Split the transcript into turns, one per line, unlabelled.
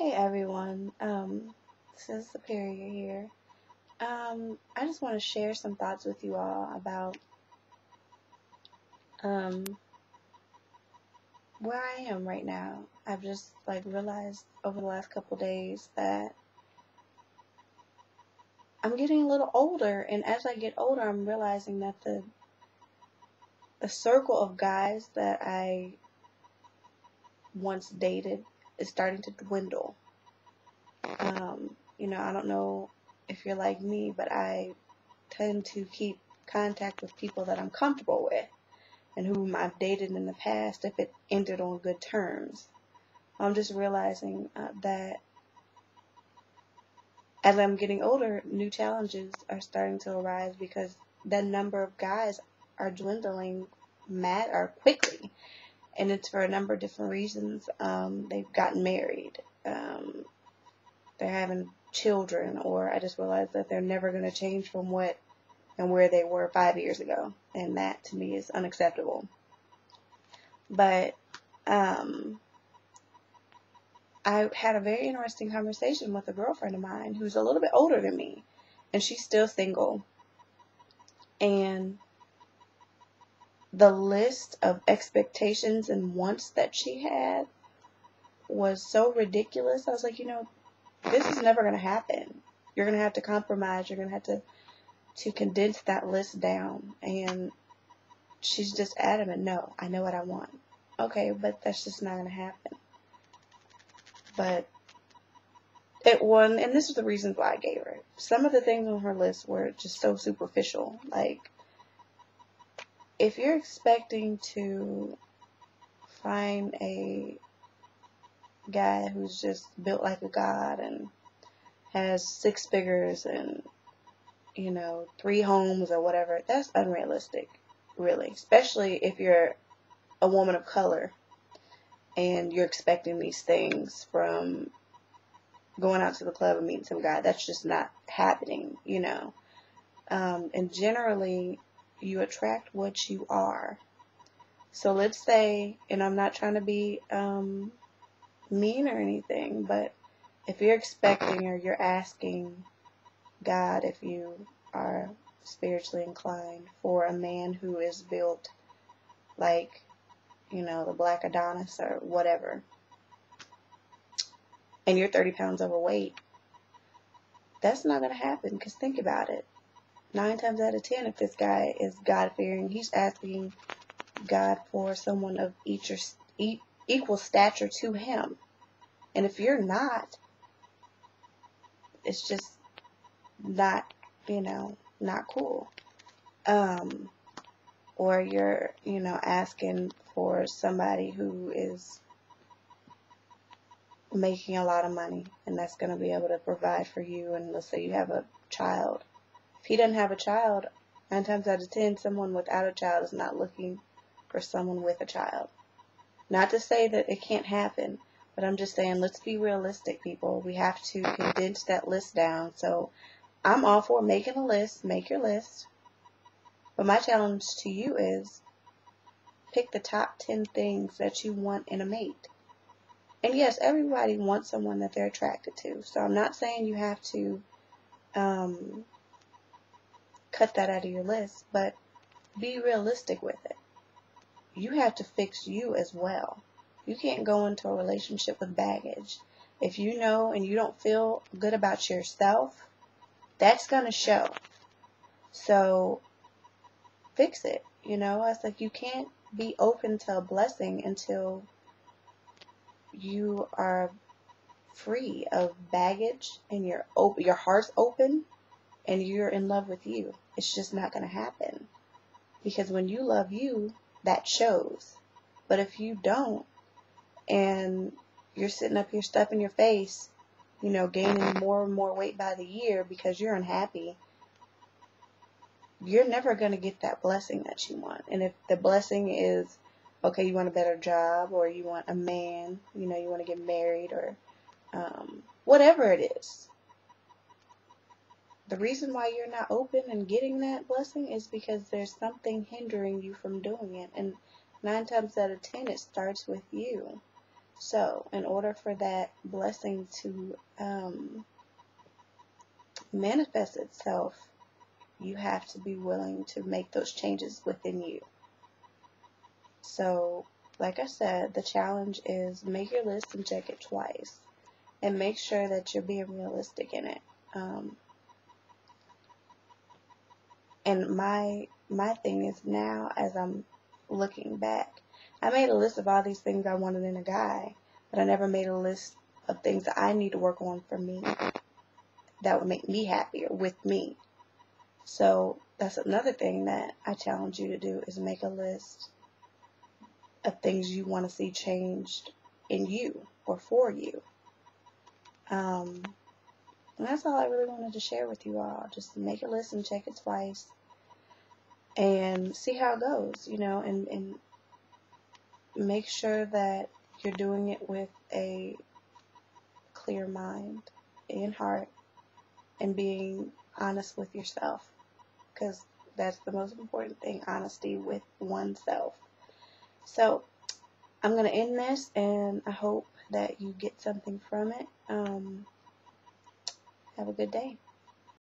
Hey everyone, this is Superior here. I just want to share some thoughts with you all about um, where I am right now. I've just realized over the last couple days that I'm getting a little older, and as I get older, I'm realizing that the circle of guys that I once dated is starting to dwindle. I don't know if you're like me, but I tend to keep contact with people that I'm comfortable with and whom I've dated in the past if it ended on good terms. I'm just realizing that as I'm getting older, new challenges are starting to arise because the number of guys are dwindling mad or quickly, and it's for a number of different reasons. They've gotten married, they're having children, or I just realized that they're never going to change from what and where they were 5 years ago, and that to me is unacceptable. But I had a very interesting conversation with a girlfriend of mine who's a little bit older than me, and she's still single. And the list of expectations and wants that she had was so ridiculous. I was like, this is never going to happen. You're going to have to compromise. You're going to have to condense that list down. And she's just adamant, no, I know what I want. Okay, but that's just not going to happen. But it won, and this is the reasons why I gave her. Some of the things on her list were just so superficial. Like, if you're expecting to find a guy who's just built like a god and has 6 figures and, 3 homes or whatever, that's unrealistic, really. Especially if you're a woman of color and you're expecting these things from going out to the club and meeting some guy. That's just not happening, and generally you attract what you are. So let's say, and I'm not trying to be mean or anything, but if you're expecting or you're asking God, if you are spiritually inclined, for a man who is built like, the Black Adonis or whatever, and you're 30 pounds overweight, that's not going to happen. Because think about it. 9 times out of 10, if this guy is God-fearing, he's asking God for someone of equal stature to him. And if you're not, it's just not, not cool. Or you're, asking for somebody who is making a lot of money and that's going to be able to provide for you, and let's say you have a child. If he doesn't have a child, 9 times out of 10, someone without a child is not looking for someone with a child. Not to say that it can't happen, but I'm just saying, let's be realistic, people. We have to condense that list down. So I'm all for making a list. Make your list. But my challenge to you is pick the top 10 things that you want in a mate. And yes, everybody wants someone that they're attracted to. So I'm not saying you have to cut that out of your list, but be realistic with it. You have to fix you as well. You can't go into a relationship with baggage. If you know and you don't feel good about yourself, that's going to show. So fix it. It's like you can't be open to a blessing until you are free of baggage and your heart's open and you're in love with you. It's just not going to happen. Because when you love you, that shows. But if you don't, and you're sitting up here stuffing your face, gaining more and more weight by the year because you're unhappy, you're never going to get that blessing that you want. And if the blessing is, okay, you want a better job, or you want a man, you want to get married, or whatever it is, the reason why you're not open and getting that blessing is because there's something hindering you from doing it. And 9 times out of 10, it starts with you. So, in order for that blessing to manifest itself, you have to be willing to make those changes within you. So, like I said, the challenge is make your list and check it twice. And make sure that you're being realistic in it. And my thing is now, as I'm looking back, I made a list of all these things I wanted in a guy, but I never made a list of things that I need to work on for me that would make me happier with me. So that's another thing that I challenge you to do, is make a list of things you want to see changed in you or for you. And that's all I really wanted to share with you all. Just make a list and check it twice and see how it goes, and make sure that you're doing it with a clear mind and heart and being honest with yourself, because that's the most important thing, honesty with oneself. So I'm going to end this, and I hope that you get something from it. Have a good day.